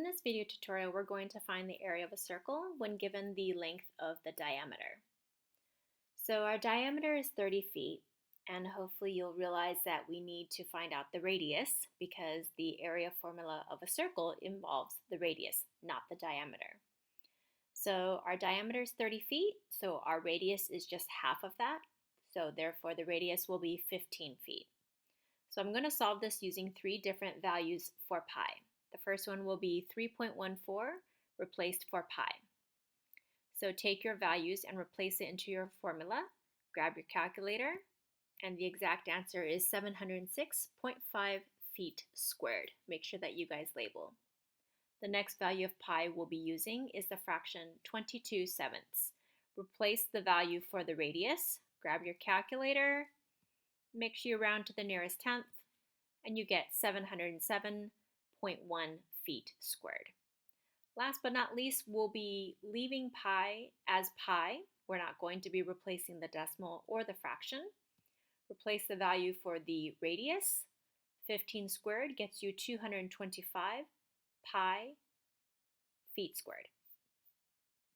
this video tutorial, we're going to find the area of a circle when given the length of the diameter. So our diameter is 30 feet, and hopefully you'll realize that we need to find out the radius because the area formula of a circle involves the radius, not the diameter. So our diameter is 30 feet, so our radius is just half of that. So therefore the radius will be 15 feet. So I'm going to solve this using three different values for pi. The first one will be 3.14 replaced for pi. So take your values and replace it into your formula. Grab your calculator, and the exact answer is 706.5 feet squared. Make sure that you guys label. The next value of pi we'll be using is the fraction 22 sevenths. Replace the value for the radius. Grab your calculator, make sure you round to the nearest tenth, and you get 707.1 feet squared. Last but not least, we'll be leaving pi as pi. We're not going to be replacing the decimal or the fraction. Replace the value for the radius. 15 squared gets you 225 pi feet squared.